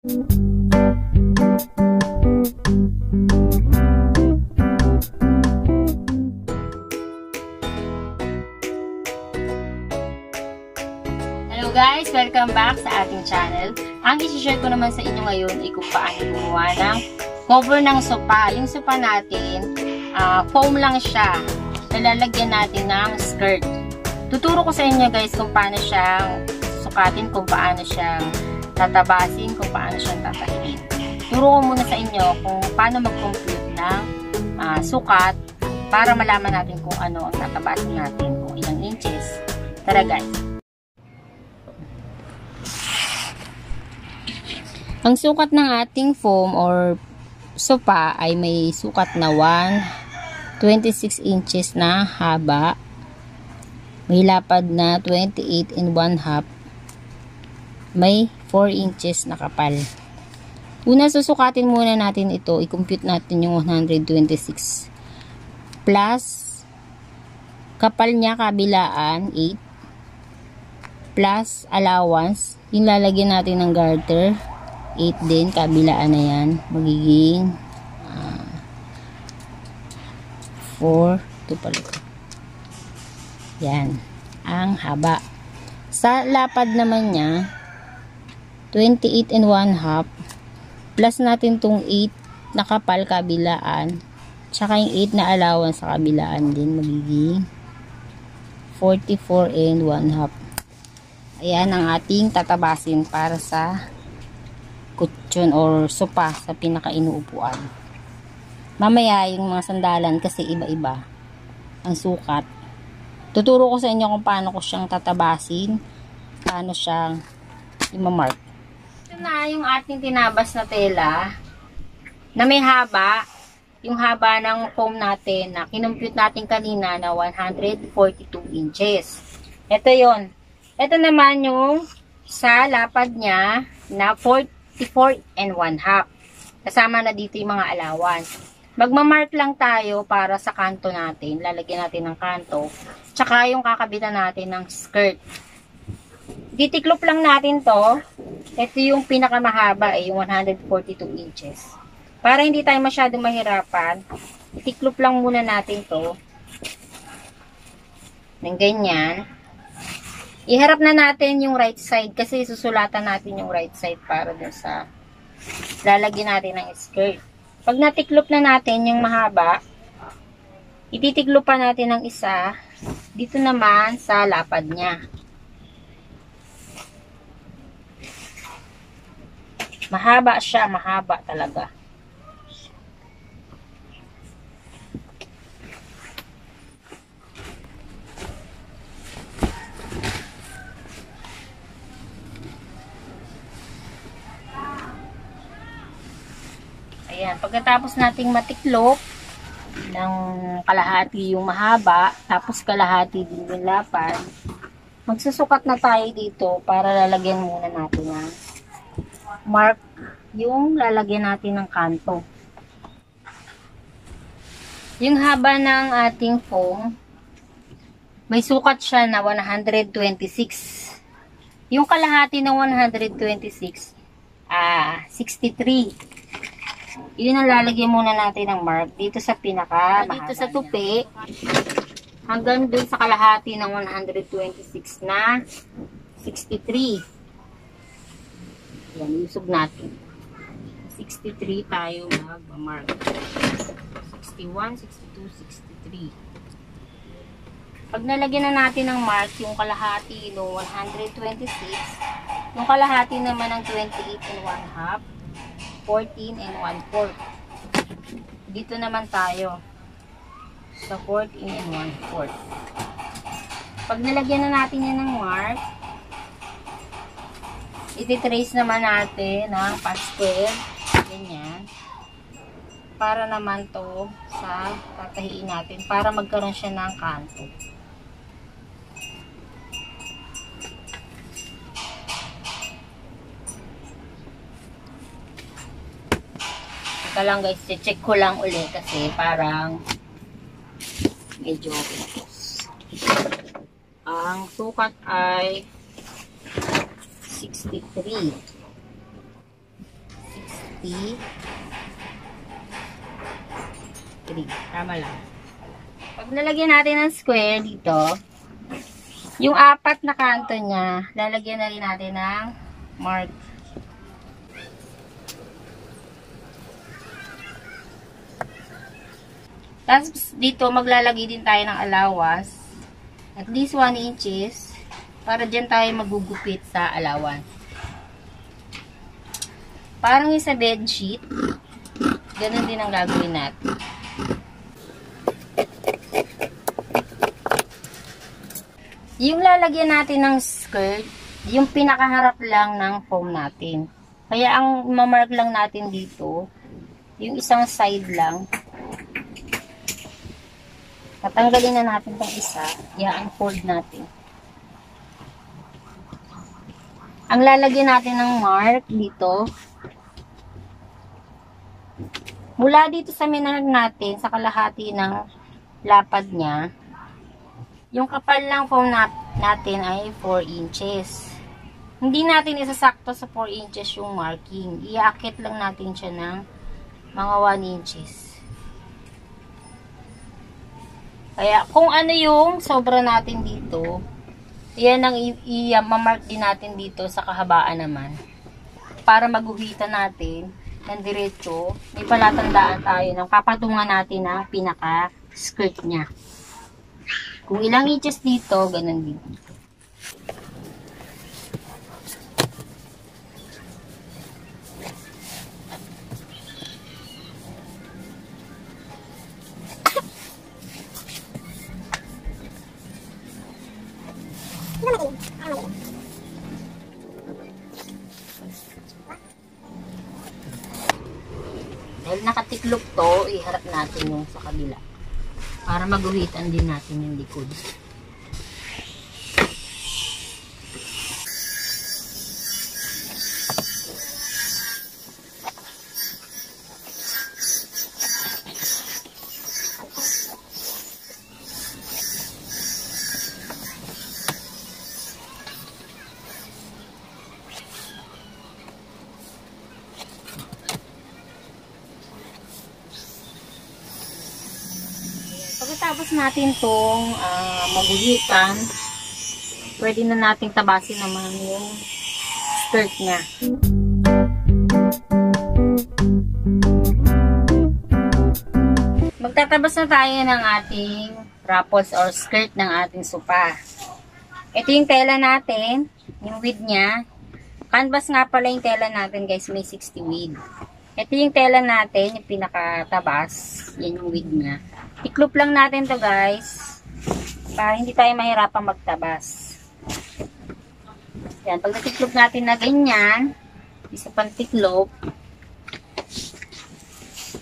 Hello guys! Welcome back sa ating channel. Ang isi-share ko naman sa inyo ngayon ay kung paano gumawa ng cover ng sopa. Yung sopa natin, foam lang siya. Nalalagyan natin ng skirt. Tuturo ko sa inyo guys kung paano siyang sukatin, kung paano siyang tatabasin, kung paano siyang tatahiin. Turo ko muna sa inyo kung paano mag-compute ng sukat para malaman natin kung ano ang tatabasin natin, kung ilang inches. Tara guys! Ang sukat ng ating foam or sopa ay may sukat na 26 inches na haba. May lapad na 28 1/2. May 4 inches na kapal. Una, susukatin muna natin ito. I-compute natin yung 126. Plus, kapal niya kabilaan, 8. Plus, allowance. Yung lalagyan natin ng garter. 8 din, kabilaan na yan. Magiging 4. Ito pala. Yan. Ang haba. Sa lapad naman niya, 28 1/2. Plus natin tong 8 na kapal kabilaan. Tsaka yung 8 na allowance sa kabilaan din. Magiging 44 1/2. Ayan ang ating tatabasin para sa kutsyon or sopa sa pinaka-inuupuan. Mamaya yung mga sandalan kasi iba-iba ang sukat. Tuturo ko sa inyo kung paano ko siyang tatabasin, paano siyang imamark. Ito na yung ating tinabas na tela na may haba, yung haba ng foam natin na kinompute natin kanina na 142 inches. Ito yon. Ito naman yung sa lapad niya na 44 1/2. Kasama na dito yung mga allowance. Magmamark lang tayo para sa kanto natin. Lalagyan natin ng kanto. Tsaka yung kakabitan natin ng skirt. Titiklop lang natin to. Ito yung pinakamahaba yung 142 inches. Para hindi tayo masyadong mahirapan, itiklop lang muna natin to. Ng ganyan. Iharap na natin yung right side kasi susulatan natin yung right side para dun sa lalagyan natin ng skirt. Pag natiklop na natin yung mahaba, ititiklop pa natin ng isa dito naman sa lapad niya. Mahaba siya, mahaba talaga. Ayan, pagkatapos nating matiklop ng kalahati yung mahaba, tapos kalahati din yung lapad, magsusukat na tayo dito para lalagyan muna natin ng mark yung lalagyan natin ng kanto. Yung haba ng ating foam, may sukat siya na 126. Yung kalahati ng 126, 63. Yun ang lalagyan muna natin ng mark dito sa pinaka dito sa tupi hanggang dun sa kalahati ng 126 na 63. Yan, usog natin. 63 tayo mag-mark. 61, 62, 63. Pag nalagyan na natin ng mark yung kalahati ng 126, yung kalahati naman ng 28 1/2, 14 1/4. Dito naman tayo sa 14 1/4. Pag nalagyan na natin yan ng mark, iti-trace naman natin ng pa-square, ganyan, para naman to sa tatahiin natin para magkaroon siya ng kanto. Teka lang guys, check ko lang ulit kasi parang medyo ang sukat ay 63. Tama lang. Pag nalagyan natin ng square dito, yung 4 na kanto niya, lalagyan na rin natin ng mark. Tapos dito maglalagay din tayo ng alawas. At least 1 inches para dyan tayo magugupit sa alawan. Parang yung sa bedsheet, ganun din ang gagawin natin. Yung lalagyan natin ng skirt, yung pinakaharap lang ng foam natin. Kaya ang mamark lang natin dito, yung isang side lang. Tatanggalin na natin itong isa, i-unfold natin. Ang lalagyan natin ng mark dito, mula dito sa minark natin, sa kalahati ng lapad niya, yung kapal ng foam natin ay 4 inches. Hindi natin isasakto sa 4 inches yung marking. Iakit lang natin siya ng mga 1 inches. Kaya kung ano yung sobra natin dito, yan ang i-mark din natin dito sa kahabaan naman. Para maguhitan natin ng diretso, may palatandaan tayo ng papatungan natin ng pinaka-skirt niya. Kung ilang inches dito, ganun din. Dahil nakatiklop to, iharap natin yung sa kabila. Para maguhitan din natin yung likod. Pagkatapos natin itong maguhitan, pwede na natin tabasin naman yung skirt niya. Magtatabas na tayo ng ating ruffles or skirt ng ating sopa. Ito yung tela natin, yung width niya. Canvas nga pala yung tela natin guys, may 60 width. Ito yung tela natin, yung pinakatabas, yan yung width niya. Tiklop lang natin to guys, para hindi tayo mahirapang magtabas. Yan, pag natiklop natin na ganyan, isa pang tiklop.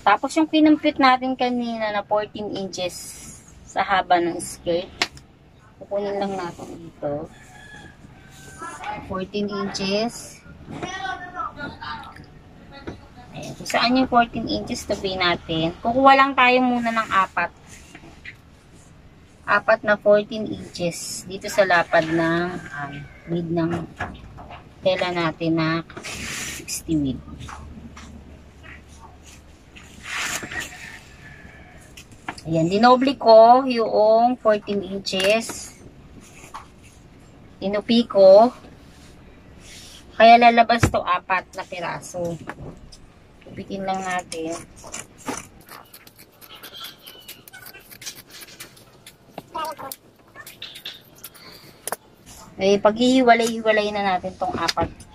Tapos yung kinumpit natin kanina na 14 inches sa haba ng skirt, kukunin lang natin dito. 14 inches. Ayan, kung saan yung 14 inches tabi natin, kukuha lang tayo muna ng 4 na 14 inches dito sa lapad ng width ng tela natin na 60 width. Ayan, dinoble ko yung 14 inches, tinupi ko, kaya lalabas to 4 na piraso. Tupitin lang natin. Eh, pag-ihiwalay-hiwalay na natin tong 4.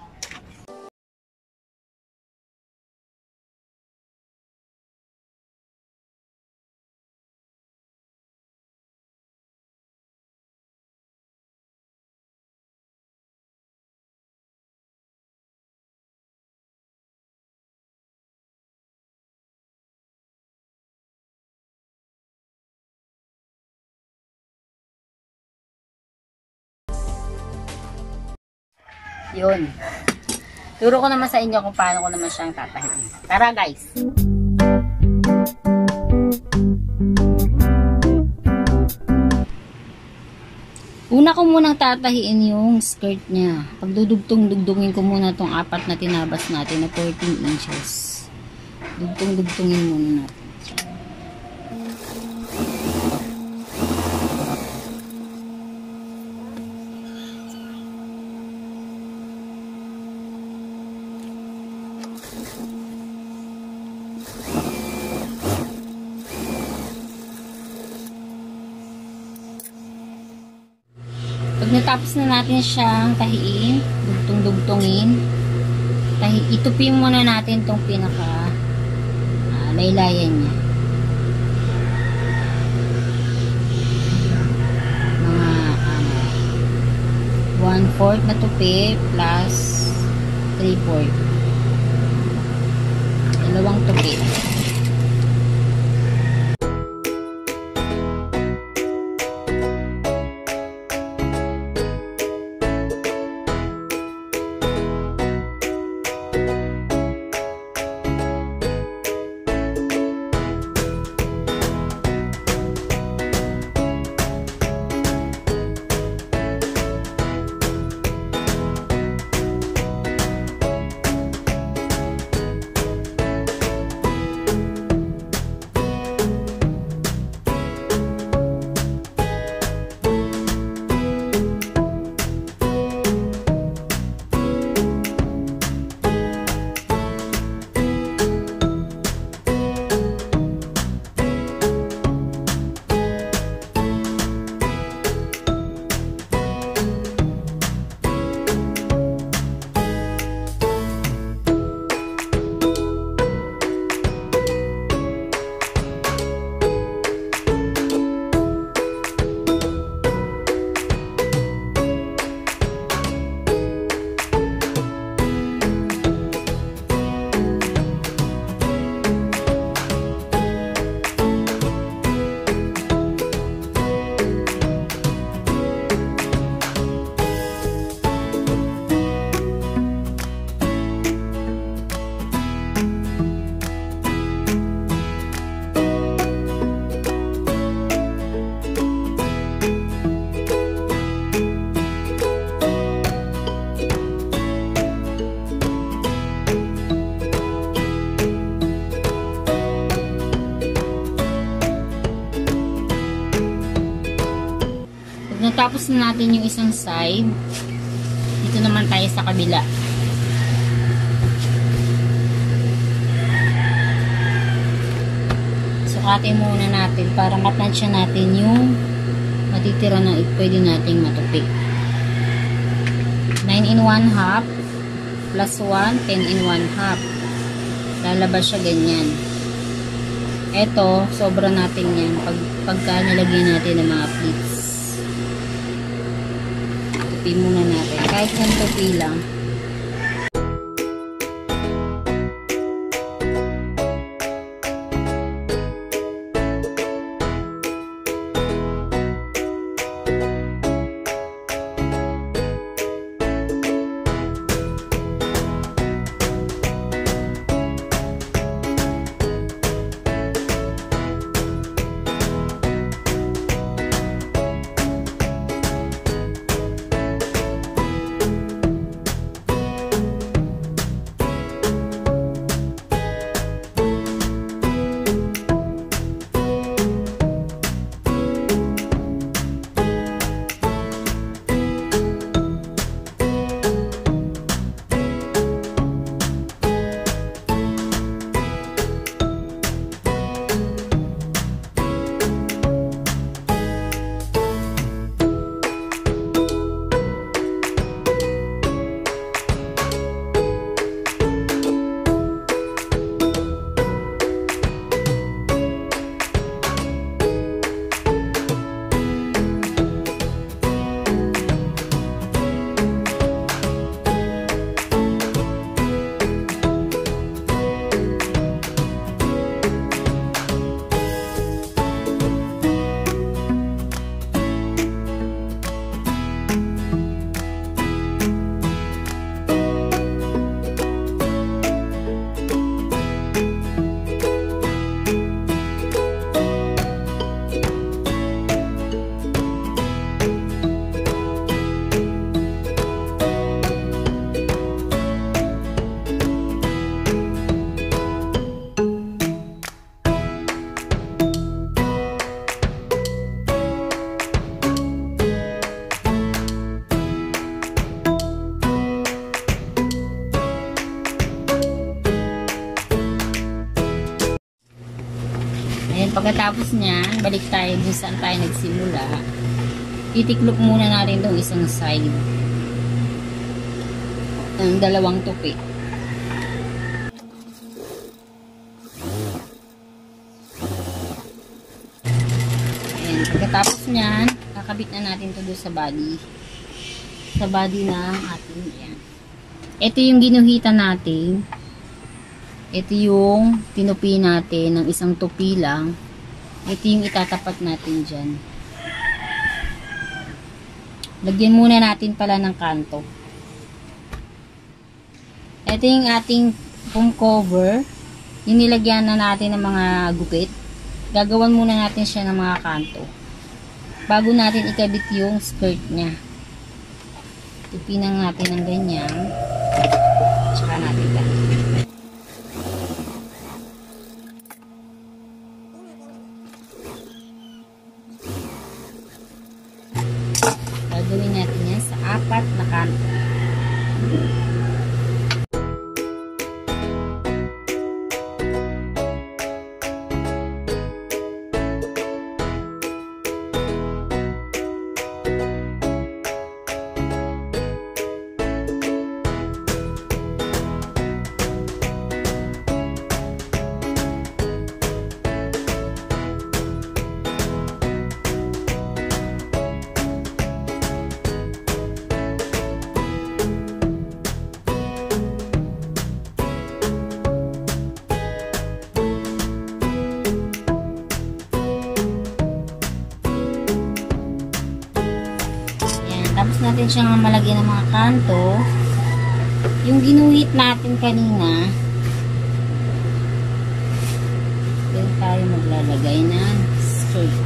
Yun. Turo ko naman sa inyo kung paano ko naman siyang tatahiin. Tara guys! Una ko munang tatahiin yung skirt niya. Pagdudugtong-dugdungin ko muna tong 4 na tinabas natin na 14 inches. Dugtong-dugtongin muna natin. Pag natapos na natin siyang tahiin, dugtong-dugtongin, itupin muna natin itong pinaka laylayan niya. Mga 1/4 na tupi plus 3/4. Dalawang tupi. Natapos na natin yung isang side. Dito naman tayo sa kabila. Sukatin muna natin para matansya natin yung matitira na pwede nating matupi. 9 in 1 half plus 1, 10 in 1 half. Lalabas siya ganyan. Eto, sobra natin yan pagka nilagyan natin ng mga pleats. Tupi muna natin. Kahit yan tupi lang. Pagkatapos niyan, balik tayo dun saan tayo nagsimula. Titiklop muna natin itong isang side ng dalawang tupi. Ayan, pagkatapos niyan, kakabit na natin ito doon sa body. Sa body ng ating, ayan. Ito yung ginuhitan natin. Ito yung tinupi natin ng isang tupi lang. Ito yung itatapat natin dyan. Lagyan muna natin pala ng kanto. Ito yung ating foam cover. Yung nilagyan na natin ng mga gupit. Gagawan muna natin siya ng mga kanto. Bago natin ikabit yung skirt niya. Tupinan natin ng ganyan. Tsaka natin tayo. Gagawin natin yan sa 4 na kanto. Tapos natin siyang malagyan ng mga kanto. Yung ginuhit natin kanina, doon tayo maglalagay ng skirt.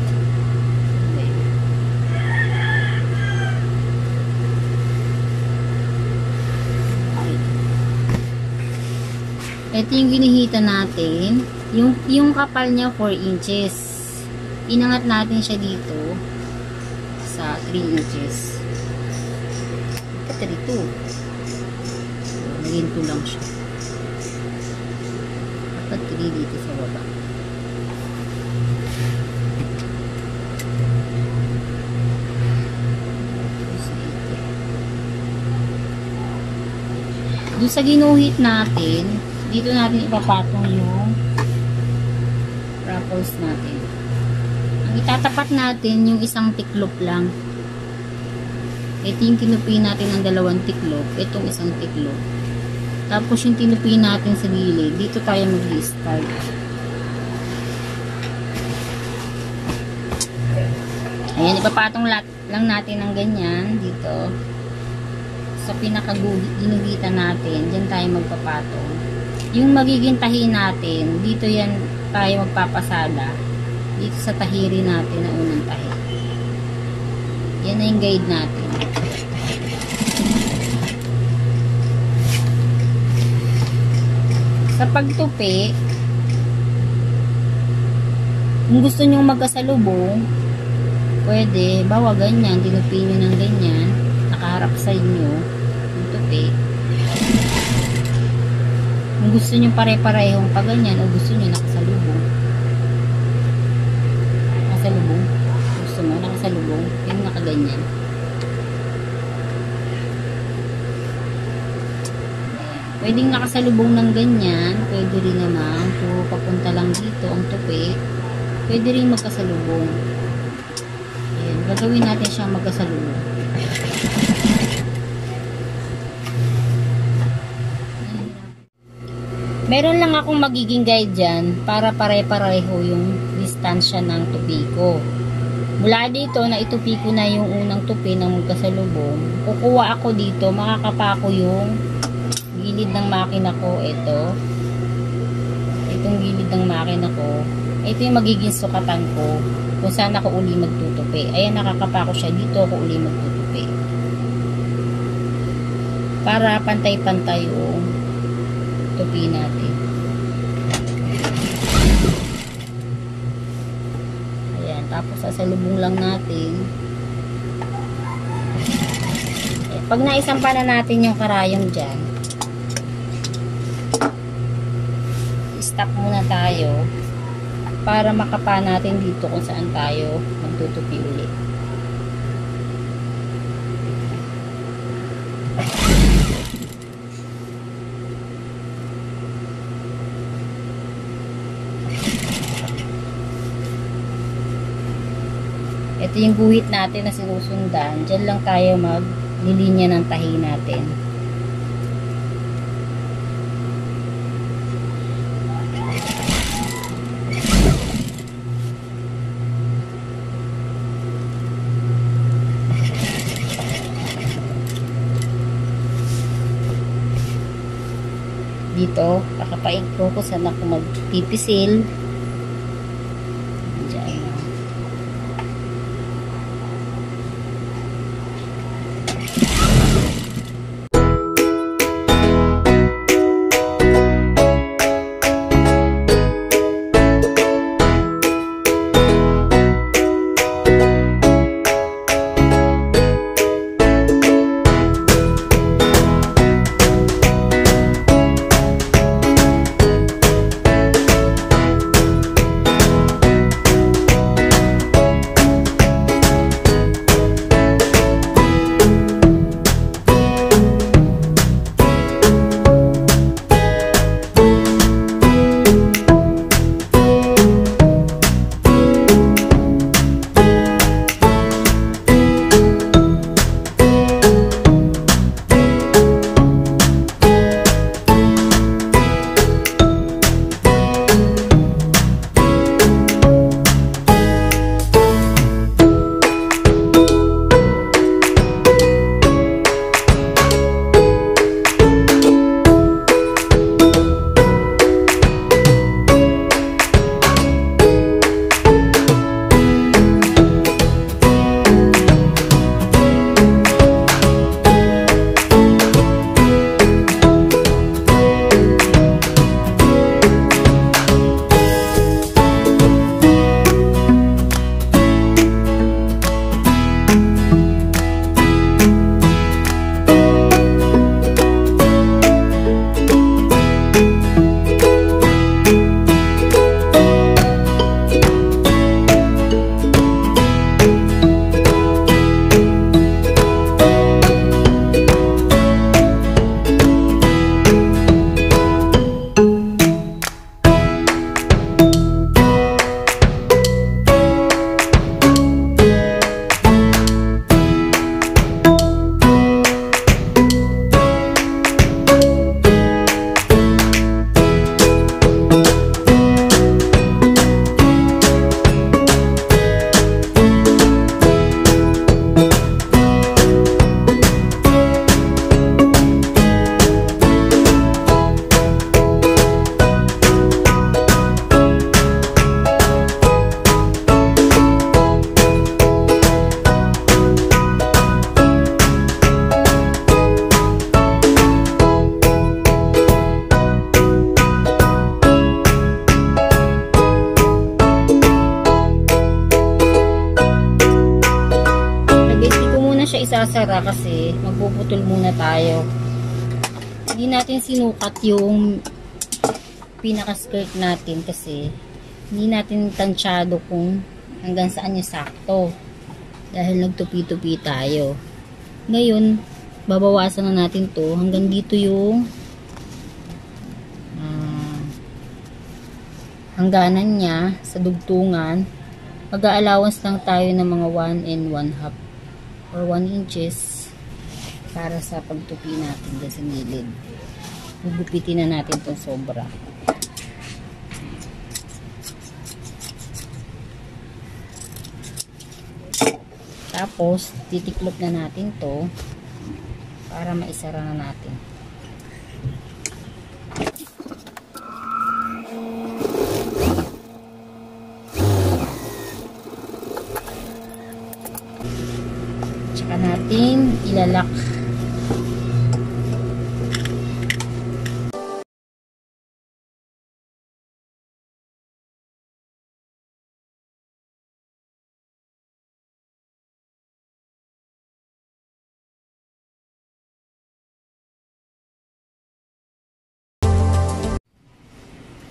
Ito yung ginuhitan natin. Yung kapal niya 4 inches. Inangat natin siya dito sa 3 inches. 32. Naging 2 lang siya. Dapat 3 dito sa baba. Doon sa ginuhit natin, dito natin ipapatong yung ruffles natin. Ang itatapat natin yung isang tiklop lang. Ito yung tinupi natin ng 2 tiklop. Itong isang tiklop. Tapos yung tinupi natin sa gilid. Dito tayo mag-start. Ayan, ipapatong lang natin ng ganyan. Dito. Sa pinakaginuhitan natin. Diyan tayo magpapatong. Yung magiging tahi natin, dito yan tayo magpapasada. Dito sa tahiri natin na unang tahi. Yan na yung guide natin. Sa pagtupi, kung gusto nyo magkasalubong, pwede, bawa ganyan, tinupi nyo ng ganyan, nakaharap sa inyo, yung tupi. Kung gusto nyo pare-parehong pa ganyan, o gusto nyo nakasalubong. Nakasalubong. Gusto mo, nakasalubong, yung nakaganyan. Pwedeng nakasalubong ng ganyan, pwede rin naman, kung papunta lang dito ang tupi, pwede rin magkasalubong. Ayan, gagawin natin siyang magkasalubong. Meron lang akong magiging guide dyan para pare-pareho yung distansya ng tupi ko. Mula dito na itupi ko na yung unang tupi ng magkasalubong, kukuha ako dito, makakapa ko yung gilid ng makina ko. Itong gilid ng makina ko, ito yung magiging sukatan ko kung saan ako uli magtutupi. Ayan, nakakapa ko siya dito, ako uli magtutupi para pantay-pantay yung tupi natin. Ayan, tapos sasalubong lang natin. Pag naisampa na natin yung karayong dyan, stop muna tayo. para makapa natin dito kung saan tayo magtutupi ulit. Ito yung guhit natin na sinusundan. Diyan lang tayo maglilinya ng tahi natin. Dito, kakapain ko kung saan ako magpipisil. Diyan. Isasara kasi magpuputol muna tayo. Hindi natin sinukat yung pinaka-skirt natin kasi hindi natin tansyado kung hanggang saan yung sakto dahil nagtupi-tupi tayo. Ngayon, babawasan na natin to hanggang dito yung hangganan niya sa dugtungan. Mag-a-allowance lang tayo ng mga 1 and 1/2 or 1 inches para sa pagtupi natin dyan sa gilid. Gugupitin na natin itong sobra. Tapos, titiklop na natin to para maisara na natin. Tsaka natin ilalak.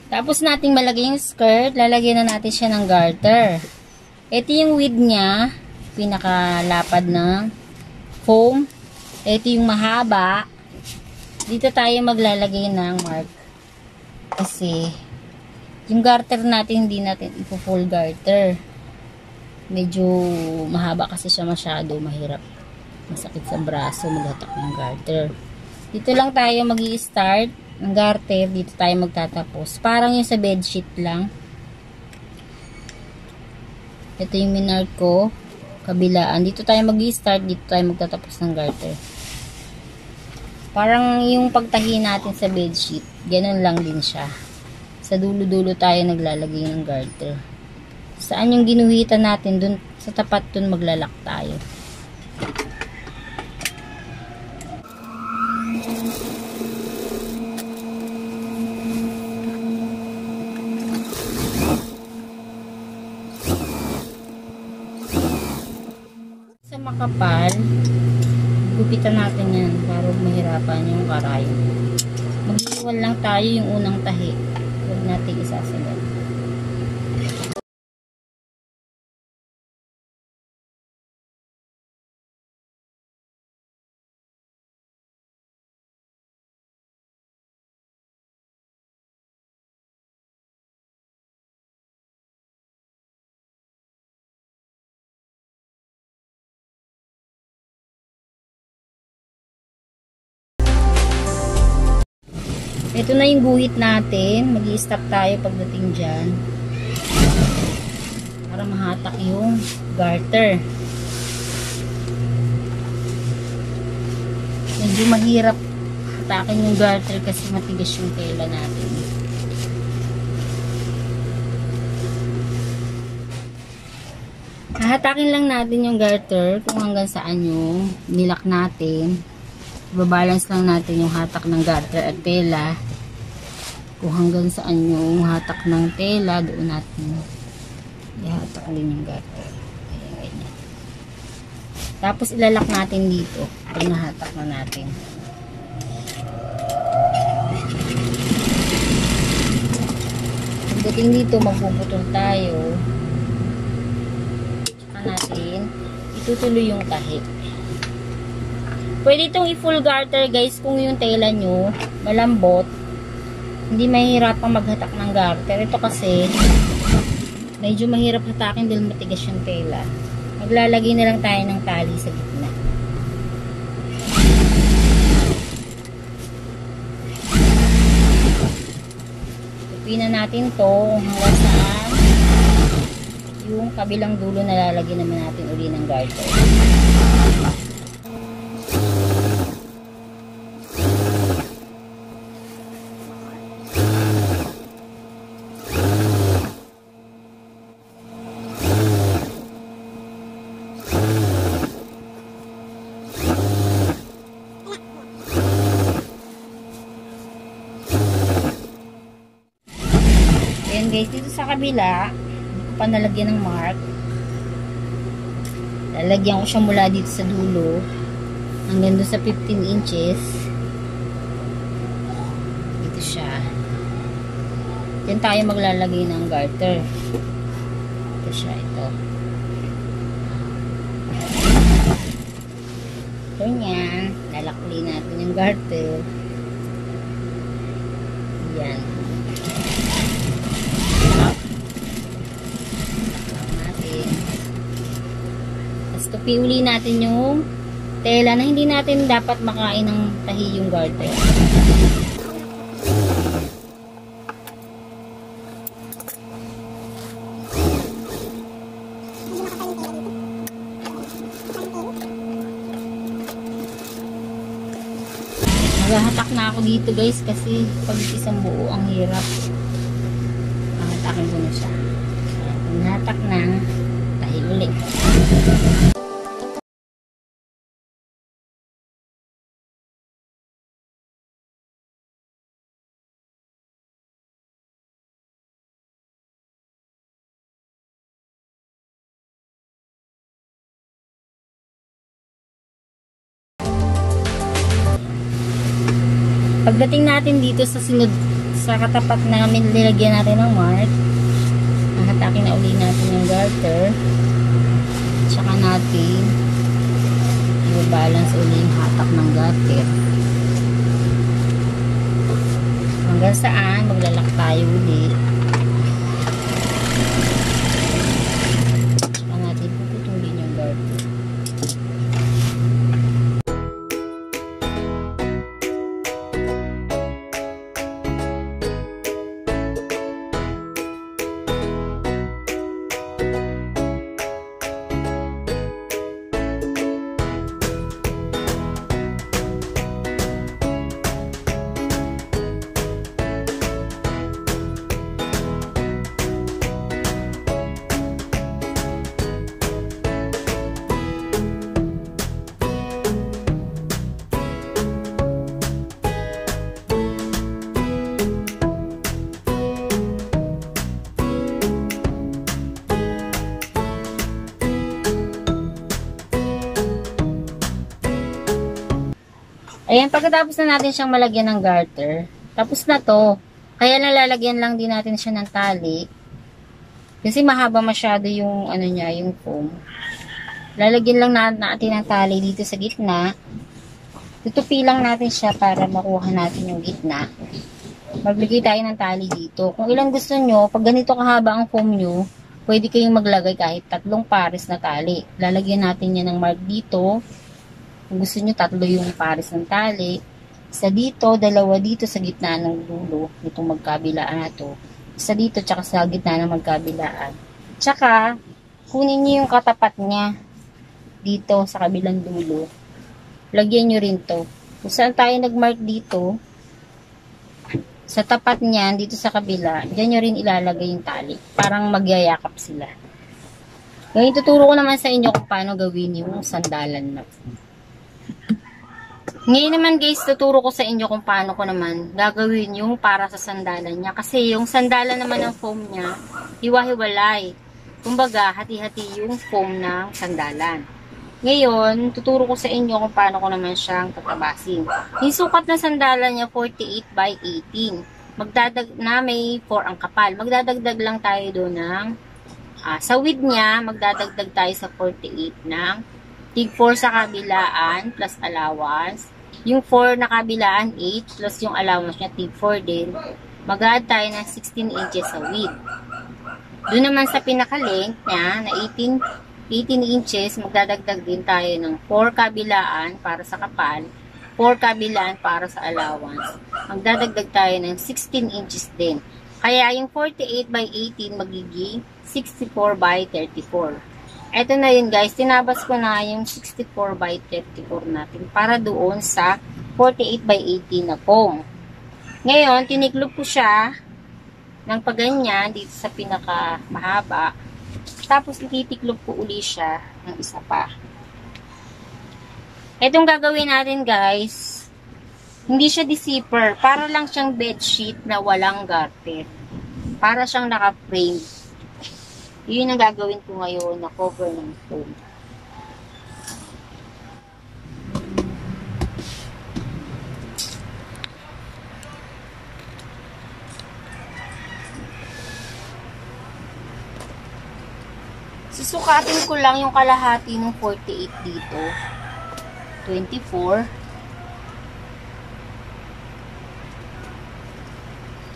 Tapos nating malagay yung skirt, lalagyan na natin siya ng garter. Ito yung width niya, pinakalapad ng foam. Ito yung mahaba. Dito tayo maglalagay ng mark. Kasi, yung garter natin, hindi natin ipo-full garter. Medyo mahaba kasi siya masyado, mahirap. Masakit sa braso, maghatak ng garter. Dito lang tayo mag-i-start ng garter, dito tayo magtatapos. Parang yung sa bedsheet lang. Ito yung minark ko, kabilaan. Dito tayo mag-i-start, dito tayo magtatapos ng garter. Parang yung pagtahi natin sa bedsheet, ganun lang din siya. Sa dulo-dulo tayo naglalagay ng garter. Saan yung ginuhitan natin, dun, sa tapat dun maglalak tayo. Sa makapal, gupitan natin yan para mahirapan yung karayo. Mag-iwan lang tayo yung unang tahi. Huwag natin isasagal. Ito na yung guhit natin. Mag-i-stop tayo pagdating dyan. Para mahatak yung garter. Medyo mahirap hatakin yung garter kasi matigas yung tela natin. Hahatakin lang natin yung garter kung hanggang saan yung nilak natin. Babalance lang natin yung hatak ng garter at tela. Kung hanggang saan yung hatak ng tela, doon natin ihatak din yung garter. Ayan, ganyan. Tapos ilalak natin dito pag nahatak na natin. Pagdating dito, magpuputol tayo. Tsaka natin itutuloy yung tahi. Pwede itong i-full garter guys kung yung tela nyo malambot. Hindi mahirapang maghatak ng garter. Ito kasi medyo mahirap hatakin dahil matigas yung tela. Maglalagay na lang tayo ng tali sa gitna. Tupinan natin to hanggang saan yung kabilang dulo na lalagyan naman natin uli ng garter. Ayan guys, dito sa kabila, hindi ko pa nalagyan ng mark. Lalagyan ko siya mula dito sa dulo hanggang doon sa 15 inches. Dito siya. Diyan tayo maglalagay ng garter. Ito siya, ito. Ito niya. Lalakli natin yung garter. Yan. Tupi uli natin yung tela na hindi natin dapat makain ng tahi yung garter. Maghahatak na ako dito guys kasi pag isang buo ang hirap. Hahatakin ko na siya. Kung nahatak na, tahi ulit. Pagdating natin dito sa sa katapat namin, nilagyan natin ng mark. Hatakin na uli natin yung garter. Tsaka natin i-balance uli yung hatak ng garter. Hanggang saan maglalak tayo uli. Tsaka natin puputulin yung garter. Ayan, pagkatapos na natin siyang malagyan ng garter, tapos na to. Kaya nalalagyan lang din natin siya ng tali. Kasi mahaba masyado yung ano niya, yung foam. Lalagyan lang natin ng tali dito sa gitna. Tutupi lang natin siya para makuha natin yung gitna. Maglagay tayo ng tali dito. Kung ilang gusto nyo, pag ganito kahaba ang foam nyo, pwede kayong maglagay kahit 3 pares na tali. Lalagyan natin yan ng mark dito. Kung gusto nyo, 3 yung pares ng tali. Isa dito, 2 dito sa gitna ng dulo. Itong magkabilaan na to. Isa dito, tsaka sa gitna ng magkabilaan. Tsaka, kunin nyo yung katapat niya. Dito, sa kabilang dulo. Lagyan nyo rin to. Kung saan tayo nagmark dito, sa tapat niyan, dito sa kabila, dyan nyo rin ilalagay yung tali. Parang magyayakap sila. Ngayon, tuturo ko naman sa inyo kung paano gawin yung sandalan na. Ngayon naman guys, tuturo ko sa inyo kung paano ko naman gagawin yung para sa sandalan niya. Kasi yung sandalan naman ng foam niya, hiwa-hiwalay. Kumbaga, hati-hati yung foam ng sandalan. Ngayon, tuturo ko sa inyo kung paano ko naman siyang tatabasin. Yung sukat na sandalan niya, 48 by 18. Na may 4 ang kapal. Magdadagdag lang tayo doon ng, sa width niya, magdadagdag tayo sa 48 ng tig 4 sa kabilaan plus allowance. Yung 4 na kabilaan, 8, plus yung allowance niya, tig 4 din. Mag-add tayo ng 16 inches sa width. Doon naman sa pinaka-length niya, na 18 inches, magdadagdag din tayo ng 4 kabilaan para sa kapal, 4 kabilaan para sa allowance. Magdadagdag tayo ng 16 inches din. Kaya yung 48 by 18 magiging 64 by 34. Eto na yun guys, tinabas ko na yung 64 by 34 natin para doon sa 48 by 18 na foam. Ngayon, tiniklop ko siya ng paganyan dito sa pinaka mahaba. Tapos ititiklop ko uli siya ng isa pa. Etong gagawin natin guys, hindi siya de-zipper. Para lang siyang bedsheet na walang garter. Para siyang naka-frame. Yun ang gagawin ko ngayon na cover ng foam. Susukatin ko lang yung kalahati ng 48 dito. 24.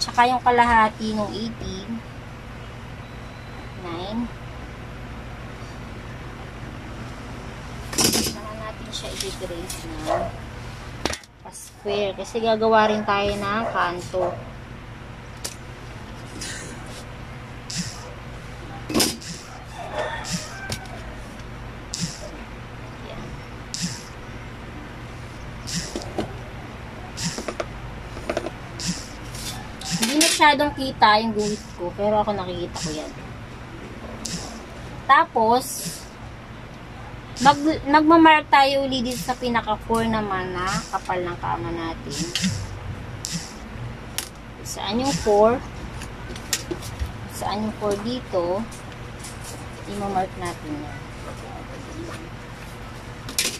Tsaka yung kalahati ng 18. 9. Saka natin siya i-trace na pa-square. Kasi gagawa rin tayo ng kanto. Yan. Hindi masyadong kita yung guhit ko, pero ako nakikita ko yan. Tapos, magmamark tayo ulit dito sa pinaka-4 naman na kapal ng kama natin. Saan yung 4? Saan yung 4 dito? Imamark natin yan.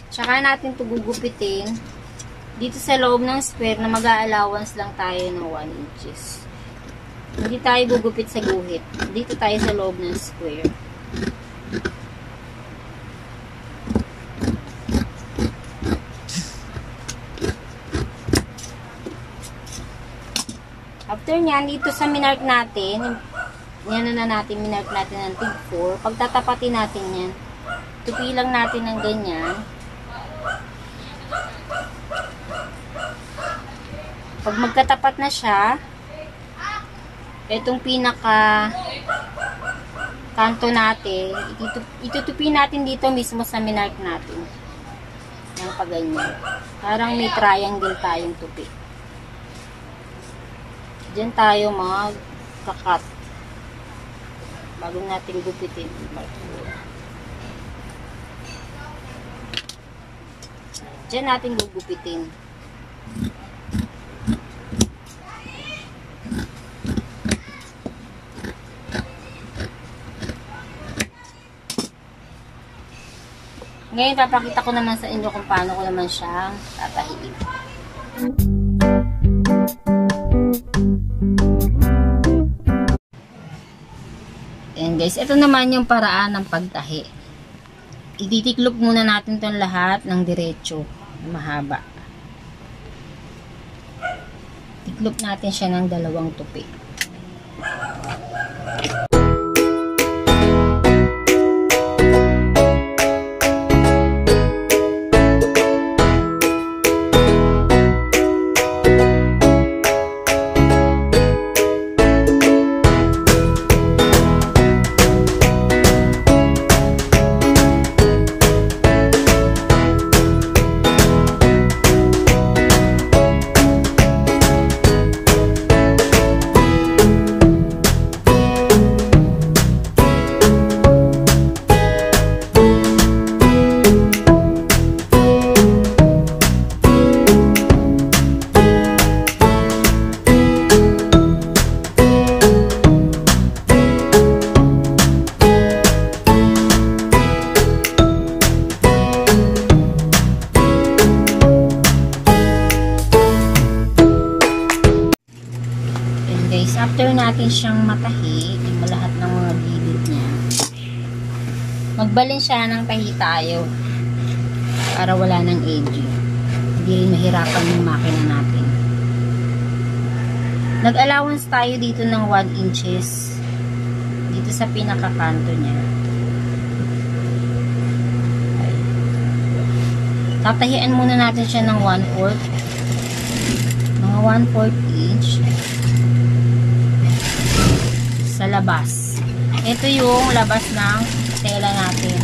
Tsaka natin ito gugupitin dito sa loob ng square na mag-a-allowance lang tayo ng 1 inches. Hindi tayo gugupit sa guhit. Dito tayo sa loob ng square. After nyan, dito sa minark natin, yan na natin, minark natin ng tig 4. Pagtatapatin natin yan, tupi lang natin ng ganyan. Pag magkatapat na siya, itong pinaka kanto natin, itutupi natin dito mismo sa minark natin. Yan pa ganyan. Parang may triangle tayong tupi. Diyan tayo mag-cut bago natin gupitin. Diyan natin gugupitin. Ngayon, papakita ko naman sa inyo kung paano ko naman siyang tatahiin. Ayan guys, ito naman yung paraan ng pagtahi. Ititiklop muna natin itong lahat ng diretso, mahaba. Tiklop natin siya ng 2 tupi. After natin siyang matahi, yung lahat ng mga gilid niya, magbalin siya ng tahi tayo para wala ng edging. Hindi rin mahirapan yung makina natin. Nag-allowance tayo dito ng 1 inches dito sa pinakakanto niya. Okay. Tatahian muna natin siya ng 1/4, mga 1/4 inch sa labas. Ito yung labas ng tela natin.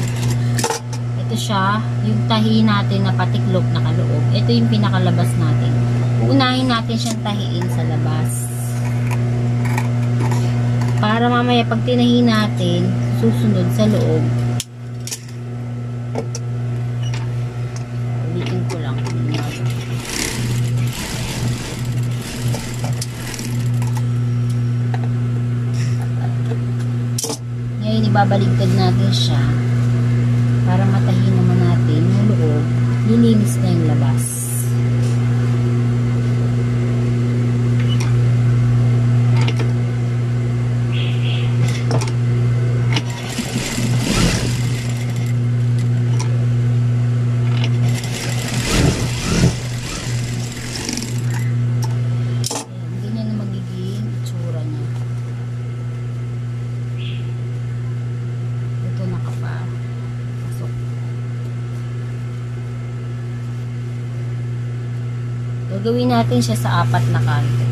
Ito siya, yung tahi natin na patiklop na kaloob. Ito yung pinakalabas natin. Uunahin natin siyang tahiin sa labas. Para mamaya pag tinahi natin, susunod sa loob. Ulitin ko lang. Ngayon, ibabaligtad natin siya para matahin naman natin yung loob. Lilinis na yung labas. Gagawin natin siya sa 4 na kanto.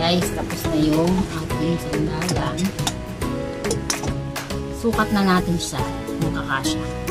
guys, tapos na yung ating sandalan. Sukat na natin siya kung kakasya.